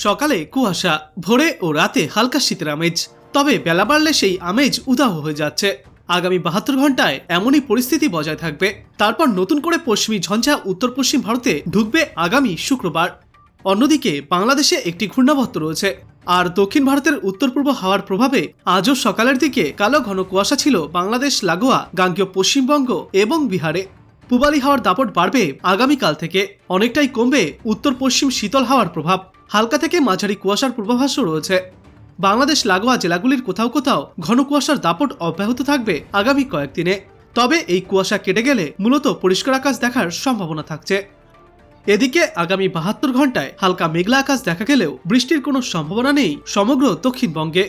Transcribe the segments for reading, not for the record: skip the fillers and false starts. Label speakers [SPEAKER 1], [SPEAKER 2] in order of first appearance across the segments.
[SPEAKER 1] সকালে কুয়াশা, ভোরে ও রাতে হালকা শীতের আমেজ, তবে বেলা বাড়লে সেই আমেজ উধাও হয়ে যাচ্ছে। আগামী 72 ঘন্টায় এমনই পরিস্থিতি বজায় থাকবে। তারপর নতুন করে পশ্চিমী ঝঞ্ঝা উত্তর পশ্চিম ভারতে ঢুকবে আগামী শুক্রবার। অন্যদিকে বাংলাদেশে একটি ঘূর্ণাবর্ত রয়েছে, আর দক্ষিণ ভারতের উত্তর পূর্ব হাওয়ার প্রভাবে আজও সকালের দিকে কালো ঘন কুয়াশা ছিল বাংলাদেশ লাগোয়া গাঙ্গেয় পশ্চিমবঙ্গ এবং বিহারে। পূবালি হাওয়ার দাপট বাড়বে আগামীকাল থেকে, অনেকটাই কমবে উত্তর পশ্চিম শীতল হাওয়ার প্রভাব। হালকা থেকে মাঝারি কুয়াশার পূর্বাভাসও রয়েছে। বাংলাদেশ লাগোয়া জেলাগুলির কোথাও কোথাও ঘন কুয়াশার দাপট অব্যাহত থাকবে আগামী কয়েকদিনে। তবে এই কুয়াশা কেটে গেলে মূলত পরিষ্কার আকাশ দেখার সম্ভাবনা থাকছে। এদিকে আগামী 72 ঘন্টায় হালকা মেঘলা আকাশ দেখা গেলেও বৃষ্টির কোনো সম্ভাবনা নেই সমগ্র দক্ষিণবঙ্গে।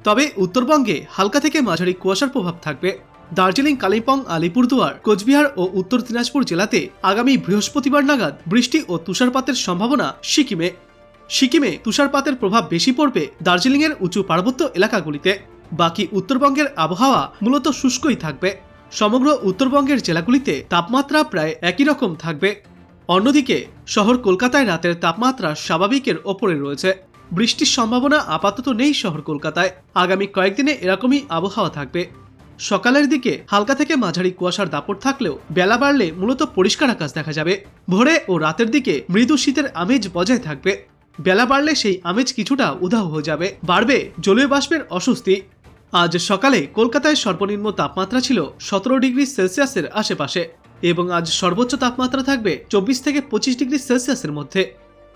[SPEAKER 1] তবে উত্তরবঙ্গে হালকা থেকে মাঝারি কুয়াশার প্রভাব থাকবে। দার্জিলিং, কালিম্পং, আলিপুরদুয়ার, কোচবিহার ও উত্তর দিনাজপুর জেলাতে আগামী বৃহস্পতিবার নাগাদ বৃষ্টি ও তুষারপাতের সম্ভাবনা। সিকিমে তুষারপাতের প্রভাব বেশি পড়বে দার্জিলিংয়ের উঁচু পার্বত্য এলাকাগুলিতে। বাকি উত্তরবঙ্গের আবহাওয়া মূলত শুষ্কই থাকবে। সমগ্র উত্তরবঙ্গের জেলাগুলিতে তাপমাত্রা প্রায় একই রকম থাকবে। অন্যদিকে শহর কলকাতায় রাতের তাপমাত্রা স্বাভাবিকের ওপরে রয়েছে। বৃষ্টির সম্ভাবনা আপাতত নেই শহর কলকাতায়। আগামী কয়েকদিনে এরকমই আবহাওয়া থাকবে। সকালের দিকে হালকা থেকে মাঝারি কুয়াশার দাপট থাকলেও বেলা বাড়লে মূলত পরিষ্কার আকাশ দেখা যাবে। ভোরে ও রাতের দিকে মৃদু শীতের আমেজ বজায় থাকবে। বেলা বাড়লে সেই আমেজ কিছুটা উধাও হয়ে যাবে। বাড়বে জলীয় বাষ্পের অস্বস্তি। আজ সকালে কলকাতায় সর্বনিম্ন তাপমাত্রা ছিল 17 ডিগ্রি সেলসিয়াসের আশেপাশে এবং আজ সর্বোচ্চ তাপমাত্রা থাকবে 24 থেকে 25 ডিগ্রি সেলসিয়াসের মধ্যে।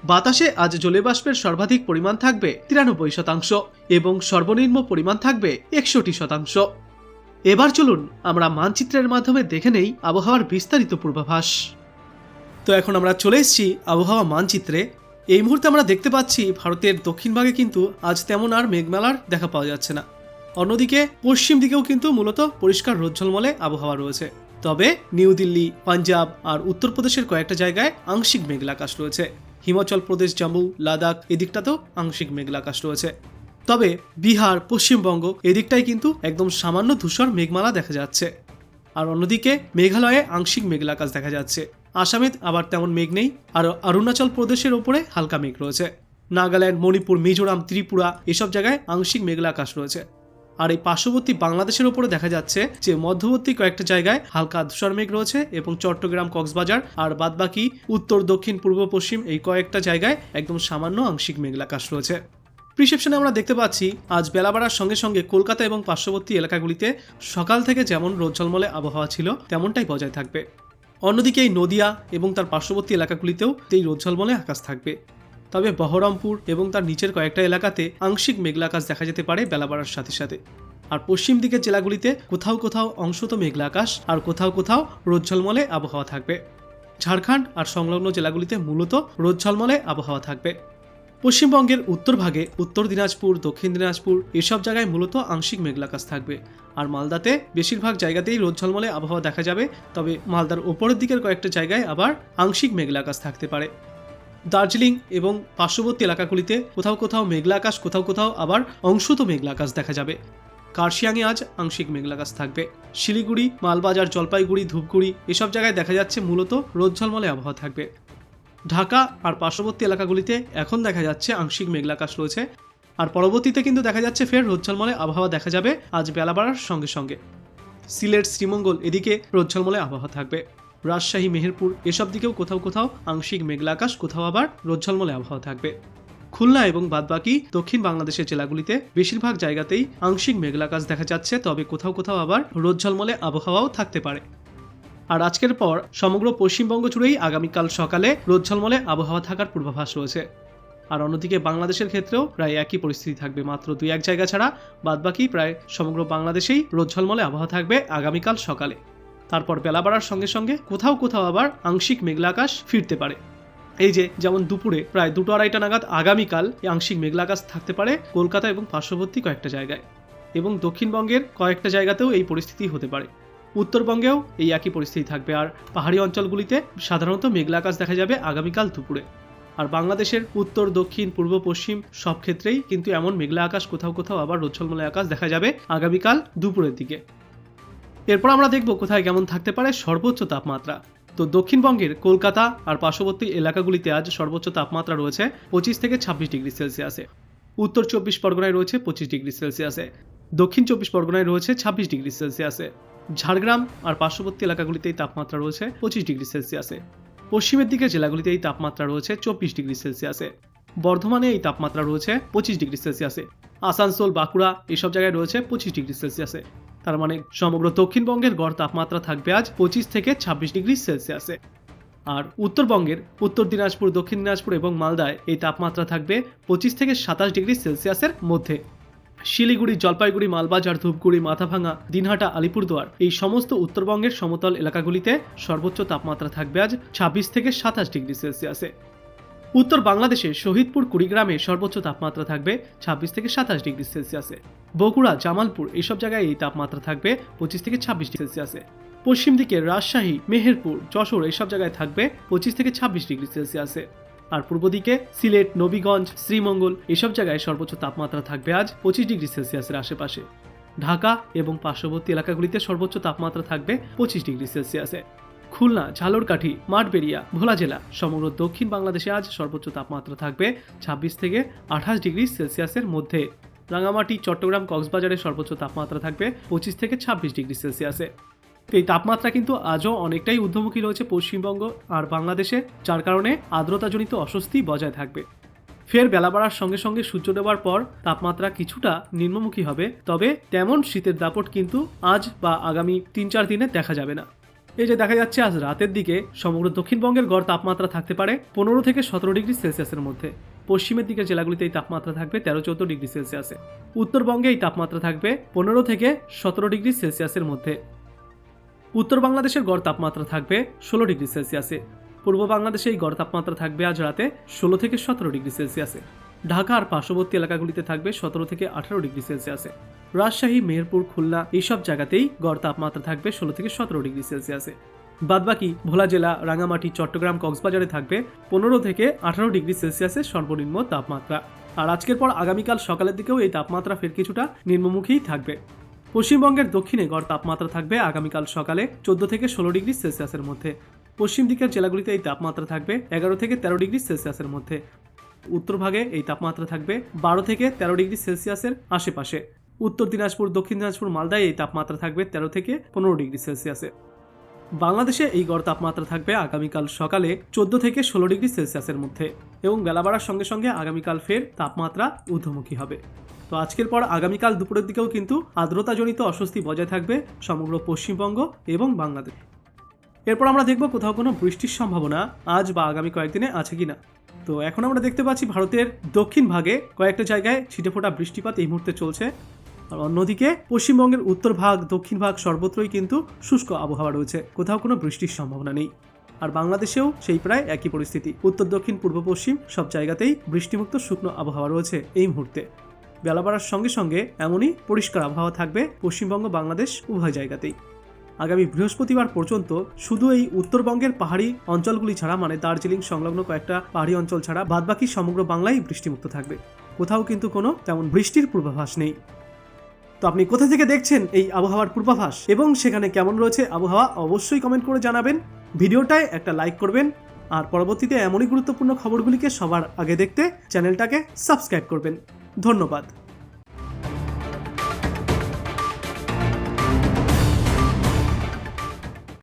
[SPEAKER 1] বাতাসে আজ জলীয় বাষ্পের সর্বাধিক পরিমাণ থাকবে 93% এবং সর্বনিম্ন পরিমাণ থাকবে 61%। এবার চলুন আমরা মানচিত্রের মাধ্যমে দেখে নেই আবহাওয়ার বিস্তারিত পূর্বাভাস। তো এখন আমরা চলে এসেছি আবহাওয়া মানচিত্রে। এই মুহূর্তে আমরা দেখতে পাচ্ছি ভারতের দক্ষিণ ভাগে কিন্তু আজ তেমন আর মেঘমালার দেখা পাওয়া যাচ্ছে না। অন্যদিকে পশ্চিম দিকেও কিন্তু মূলত পরিষ্কার রোদ ঝলমলে আবহাওয়া রয়েছে। তবে নিউ দিল্লি, পাঞ্জাব আর উত্তরপ্রদেশের কয়েকটা জায়গায় আংশিক মেঘলা আকাশ রয়েছে। হিমাচল প্রদেশ, জম্মু, লাদাখ এদিকটাতেও আংশিক মেঘলা আকাশ রয়েছে। তবে বিহার, পশ্চিমবঙ্গ এদিকটায় কিন্তু একদম সামান্য ধূসর মেঘমালা দেখা যাচ্ছে। আর অন্যদিকে মেঘালয়ে আংশিক মেঘলা আকাশ দেখা যাচ্ছে। আসামে আবার তেমন মেঘ নেই। আর অরুণাচল প্রদেশের ওপরে হালকা মেঘ রয়েছে। নাগাল্যান্ড, মণিপুর, মিজোরাম, ত্রিপুরা এসব জায়গায় আংশিক মেঘলা আকাশ রয়েছে। আর এই পার্শ্ববর্তী বাংলাদেশের ওপরে দেখা যাচ্ছে যে মধ্যবর্তী কয়েকটা জায়গায় হালকা ধূসর মেঘ রয়েছে এবং চট্টগ্রাম, কক্সবাজার আর বাদবাকি উত্তর, দক্ষিণ, পূর্ব, পশ্চিম এই কয়েকটা জায়গায় একদম সামান্য আংশিক মেঘলা আকাশ রয়েছে। প্রিসেপশনে আমরা দেখতে পাচ্ছি আজ বেলা বাড়ার সঙ্গে সঙ্গে কলকাতা এবং পার্শ্ববর্তী এলাকাগুলিতে সকাল থেকে যেমন রোদ ঝলমলে আবহাওয়া ছিল তেমনটাই বজায় থাকবে। অন্যদিকে এই নদিয়া এবং তার পার্শ্ববর্তী এলাকাগুলিতেও এই রোদ ঝলমলে আকাশ থাকবে। তবে বহরমপুর এবং তার নিচের কয়েকটা এলাকাতে আংশিক মেঘলা আকাশ দেখা যেতে পারে বেলা বাড়ার সাথে সাথে। আর পশ্চিম দিকের জেলাগুলিতে কোথাও কোথাও অংশত মেঘলা আকাশ আর কোথাও কোথাও রোদ ঝলমলে আবহাওয়া থাকবে। ঝাড়খণ্ড আর সংলগ্ন জেলাগুলিতে মূলত রোদ ঝলমলে আবহাওয়া থাকবে। পশ্চিমবঙ্গের উত্তর ভাগে উত্তর দিনাজপুর, দক্ষিণ দিনাজপুর এসব জায়গায় মূলত আংশিক মেঘলা আকাশ থাকবে। আর মালদাতে বেশিরভাগ জায়গাতেই রোদ ঝলমলে আবহাওয়া দেখা যাবে। তবে মালদার ওপরের দিকের কয়েকটা জায়গায় আবার আংশিক মেঘলা আকাশ থাকতে পারে। দার্জিলিং এবং পার্শ্ববর্তী এলাকাগুলিতে কোথাও কোথাও মেঘলা আকাশ, কোথাও কোথাও আবার অংশত মেঘলা আকাশ দেখা যাবে। কার্শিয়াংয়ে আজ আংশিক মেঘলা আকাশ থাকবে। শিলিগুড়ি, মালবাজার, জলপাইগুড়ি, ধূপগুড়ি এসব জায়গায় দেখা যাচ্ছে মূলত রোদ ঝলমলে আবহাওয়া থাকবে। ঢাকা আর পার্শ্ববর্তী এলাকাগুলিতে এখন দেখা যাচ্ছে আংশিক মেঘলা আকাশ রয়েছে। আর পরবর্তীতে কিন্তু দেখা যাচ্ছে ফের রোদ ঝলমলে আবহাওয়া দেখা যাবে আজ বেলা বাড়ার সঙ্গে সঙ্গে। সিলেট, শ্রীমঙ্গল এদিকে রোদ ঝলমলে আবহাওয়া থাকবে। রাজশাহী, মেহেরপুর এসব দিকেও কোথাও কোথাও আংশিক মেঘলা আকাশ, কোথাও আবার রোদ ঝলমলে আবহাওয়া থাকবে। খুলনা এবং বাদবাকি দক্ষিণ বাংলাদেশের জেলাগুলিতে বেশিরভাগ জায়গাতেই আংশিক মেঘলা আকাশ দেখা যাচ্ছে। তবে কোথাও কোথাও আবার রোদ ঝলমলে আবহাওয়াও থাকতে পারে। আর আজকের পর সমগ্র পশ্চিমবঙ্গ জুড়েই আগামীকাল সকালে রোদ ঝলমলে আবহাওয়া থাকার পূর্বাভাস রয়েছে। আর অন্যদিকে বাংলাদেশের ক্ষেত্রেও প্রায় একই পরিস্থিতি থাকবে, মাত্র 2-1 জায়গা ছাড়া বাদবাকি প্রায় সমগ্র বাংলাদেশেই রোদ ঝলমলে আবহাওয়া থাকবে আগামীকাল সকালে। তারপর বেলা বাড়ার সঙ্গে সঙ্গে কোথাও কোথাও আবার আংশিক মেঘলা আকাশ ফিরতে পারে। এই যে যেমন দুপুরে প্রায় 2-2:30 নাগাদ আগামীকাল আংশিক মেঘলা আকাশ থাকতে পারে কলকাতা এবং পার্শ্ববর্তী কয়েকটা জায়গায়, এবং দক্ষিণবঙ্গের কয়েকটা জায়গাতেও এই পরিস্থিতি হতে পারে। উত্তরবঙ্গেও এই একই পরিস্থিতি থাকবে। আর পাহাড়ি অঞ্চলগুলিতে সাধারণত মেঘলা আকাশ দেখা যাবে আগামীকাল দুপুরে। আর বাংলাদেশের উত্তর, দক্ষিণ, পূর্ব, পশ্চিম সব ক্ষেত্রেই কিন্তু এমন মেঘলা আকাশ, কোথাও কোথাও আবার রোদ ঝলমলে আকাশ দেখা যাবে আগামীকাল দুপুরের দিকে। এরপর আমরা দেখব কোথায় কেমন থাকতে পারে সর্বোচ্চ তাপমাত্রা। তো দক্ষিণবঙ্গের কলকাতা আর পার্শ্ববর্তী এলাকাগুলিতে আজ সর্বোচ্চ তাপমাত্রা রয়েছে 25 থেকে 26 ডিগ্রি সেলসিয়াসে। উত্তর 24 পরগনায় রয়েছে 25 ডিগ্রি সেলসিয়াসে। দক্ষিণ 24 পরগনায় রয়েছে 26 ডিগ্রি সেলসিয়াসে। ঝাড়গ্রাম আর পার্শ্ববর্তী এলাকাগুলিতেই তাপমাত্রা রয়েছে 25 ডিগ্রি সেলসিয়াসে। পশ্চিমের দিকের জেলাগুলিতে এই তাপমাত্রা রয়েছে 24 ডিগ্রি সেলসিয়াসে। বর্ধমানে এই তাপমাত্রা রয়েছে 25 ডিগ্রি সেলসিয়াসে। আসানসোল, বাঁকুড়া এসব জায়গায় রয়েছে 25 ডিগ্রি সেলসিয়াসে। তার মানে সমগ্র দক্ষিণবঙ্গের গড় তাপমাত্রা থাকবে আজ 25 থেকে 26 ডিগ্রি সেলসিয়াসে। আর উত্তরবঙ্গের উত্তর দিনাজপুর, দক্ষিণ দিনাজপুর এবং মালদায় এই তাপমাত্রা থাকবে 25 থেকে 27 ডিগ্রি সেলসিয়াসের মধ্যে। শিলিগুড়ি, জলপাইগুড়ি, মালবাজার, ধূপগুড়ি, মাথাভাঙা, দিনহাটা, আলিপুরদুয়ার এই সমস্ত উত্তরবঙ্গের সমতল এলাকাগুলিতে সর্বোচ্চ তাপমাত্রা থাকবে আজ 26 থেকে 27 ডিগ্রি সেলসিয়াসে। উত্তর বাংলাদেশে শহীদপুর, কুড়িগ্রামে সর্বোচ্চ তাপমাত্রা থাকবে 26 থেকে 27 ডিগ্রি সেলসিয়াসে। বগুড়া, জামালপুর এইসব জায়গায় এই তাপমাত্রা থাকবে 25 থেকে 26 ডিগ্রি সেলসিয়াসে। পশ্চিম দিকে রাজশাহী, মেহেরপুর, যশোর এইসব জায়গায় থাকবে 25 থেকে 26 ডিগ্রি সেলসিয়াসে। আর পূর্ব দিকে সিলেট, নবীগঞ্জ, শ্রীমঙ্গল এইসব জায়গায় সর্বোচ্চ তাপমাত্রা থাকবে আজ 25 ডিগ্রি সেলসিয়াসের আশেপাশে। ঢাকা এবং পার্শ্ববর্তী এলাকাগুলিতে সর্বোচ্চ তাপমাত্রা থাকবে 25 ডিগ্রি সেলসিয়াসে। খুলনা, ঝালরকাঠি, মাঠবেড়িয়া, ভোলা জেলা সমগ্র দক্ষিণ বাংলাদেশে আজ সর্বোচ্চ তাপমাত্রা থাকবে 26 থেকে 28 ডিগ্রি সেলসিয়াসের মধ্যে। রাঙামাটি, চট্টগ্রাম, কক্সবাজারে সর্বোচ্চ তাপমাত্রা থাকবে 25 থেকে 26 ডিগ্রি সেলসিয়াসে। এই তাপমাত্রা কিন্তু আজও অনেকটাই ঊর্ধ্বমুখী রয়েছে পশ্চিমবঙ্গ আর বাংলাদেশে, যার কারণে আর্দ্রতাজনিত অস্বস্তি বজায় থাকবে। ফের বেলা বাড়ার সঙ্গে সঙ্গে সূর্য ডোবার পর তাপমাত্রা কিছুটা নিম্নমুখী হবে, তবে তেমন শীতের দাপট কিন্তু আজ বা আগামী 3-4 দিনে দেখা যাবে না। এই যে দেখা যাচ্ছে আজ রাতের দিকে সমগ্র দক্ষিণবঙ্গের গড় তাপমাত্রা থাকতে পারে 15 থেকে 17 ডিগ্রি সেলসিয়াসের মধ্যে। পশ্চিমের দিকের জেলাগুলিতে এই তাপমাত্রা থাকবে 13-14 ডিগ্রি সেলসিয়াসে। উত্তরবঙ্গে এই তাপমাত্রা থাকবে 15 থেকে 17 ডিগ্রি সেলসিয়াসের মধ্যে। উত্তর বাংলাদেশের গড় তাপমাত্রা থাকবে 16 ডিগ্রি সেলসিয়াসে। পূর্ব বাংলাদেশে এই গড় তাপমাত্রা থাকবে আজ রাতে 16 থেকে 17 ডিগ্রি সেলসিয়াসে। ঢাকা আর পার্শ্ববর্তী এলাকাগুলিতে থাকবে 17 থেকে 18 ডিগ্রি সেলসিয়াসে। রাজশাহী, মেহেরপুর, খুলনা এইসব জায়গাতেই গড় তাপমাত্রা থাকবে 16 থেকে 17 ডিগ্রি সেলসিয়াসে। বাদবাকি ভোলা জেলা, রাঙামাটি, চট্টগ্রাম, কক্সবাজারে থাকবে 15 থেকে 18 ডিগ্রি সেলসিয়াসের সর্বনিম্ন তাপমাত্রা। আর আজকের পর আগামীকাল সকালের দিকেও এই তাপমাত্রা ফের কিছুটা নিম্নমুখীই থাকবে। পশ্চিমবঙ্গের দক্ষিণে গড় তাপমাত্রা থাকবে আগামীকাল সকালে 14 থেকে 16 ডিগ্রি সেলসিয়াসের মধ্যে। পশ্চিম দিকের জেলাগুলিতে এই তাপমাত্রা থাকবে 11 থেকে 13 ডিগ্রি সেলসিয়াসের মধ্যে। উত্তর ভাগে এই তাপমাত্রা থাকবে 12 থেকে 13 ডিগ্রি সেলসিয়াসের আশেপাশে। উত্তর দিনাজপুর, দক্ষিণ দিনাজপুর, মালদায় এই তাপমাত্রা থাকবে 13 থেকে 15 ডিগ্রি সেলসিয়াসে। বাংলাদেশে এই গড় তাপমাত্রা থাকবে আগামীকাল সকালে 14 থেকে 16 ডিগ্রি সেলসিয়াসের মধ্যে এবং বেলা বাড়ার সঙ্গে সঙ্গে আগামীকাল ফের তাপমাত্রা ঊর্ধ্বমুখী হবে। তো আজকের পর আগামীকাল দুপুরের দিকেও কিন্তু আর্দ্রতাজনিত অস্বস্তি বজায় থাকবে সমগ্র পশ্চিমবঙ্গ এবং বাংলাদেশ। এরপর আমরা দেখব কোথাও কোনো বৃষ্টির সম্ভাবনা আজ বা আগামী কয়েকদিনে আছে কিনা। তো এখন আমরা দেখতে পাচ্ছি ভারতের দক্ষিণ ভাগে কয়েকটা জায়গায় ছিটেফোঁটা বৃষ্টিপাত এই মুহূর্তে চলছে। আর অন্যদিকে পশ্চিমবঙ্গের উত্তর ভাগ, দক্ষিণ ভাগ সর্বত্রই কিন্তু শুষ্ক আবহাওয়া রয়েছে, কোথাও কোনো বৃষ্টির সম্ভাবনা নেই। আর বাংলাদেশেও সেই প্রায় একই পরিস্থিতি, উত্তর, দক্ষিণ, পূর্ব, পশ্চিম সব জায়গাতেই বৃষ্টিমুক্ত শুকনো আবহাওয়া রয়েছে এই মুহূর্তে। বেলা বাড়ার সঙ্গে সঙ্গে এমনই পরিষ্কার আবহাওয়া থাকবে পশ্চিমবঙ্গ, বাংলাদেশ উভয় জায়গাতেই। আগামী বৃহস্পতিবার পর্যন্ত শুধু এই উত্তরবঙ্গের পাহাড়ি অঞ্চলগুলি ছাড়া, মানে দার্জিলিং সংলগ্ন কয়েকটা পাহাড়ি অঞ্চল ছাড়া বাদবাকি সমগ্র বাংলাই বৃষ্টিমুক্ত থাকবে, কোথাও কিন্তু কোনো তেমন বৃষ্টির পূর্বাভাস নেই। তো আপনি কোথা থেকে দেখছেন এই আবহাওয়ার পূর্বাভাস এবং সেখানে কেমন রয়েছে আবহাওয়া অবশ্যই কমেন্ট করে জানাবেন। ভিডিওটায় একটা লাইক করবেন আর পরবর্তীতে এমনই গুরুত্বপূর্ণ খবরগুলিকে সবার আগে দেখতে চ্যানেলটাকে সাবস্ক্রাইব করবেন। ধন্যবাদ।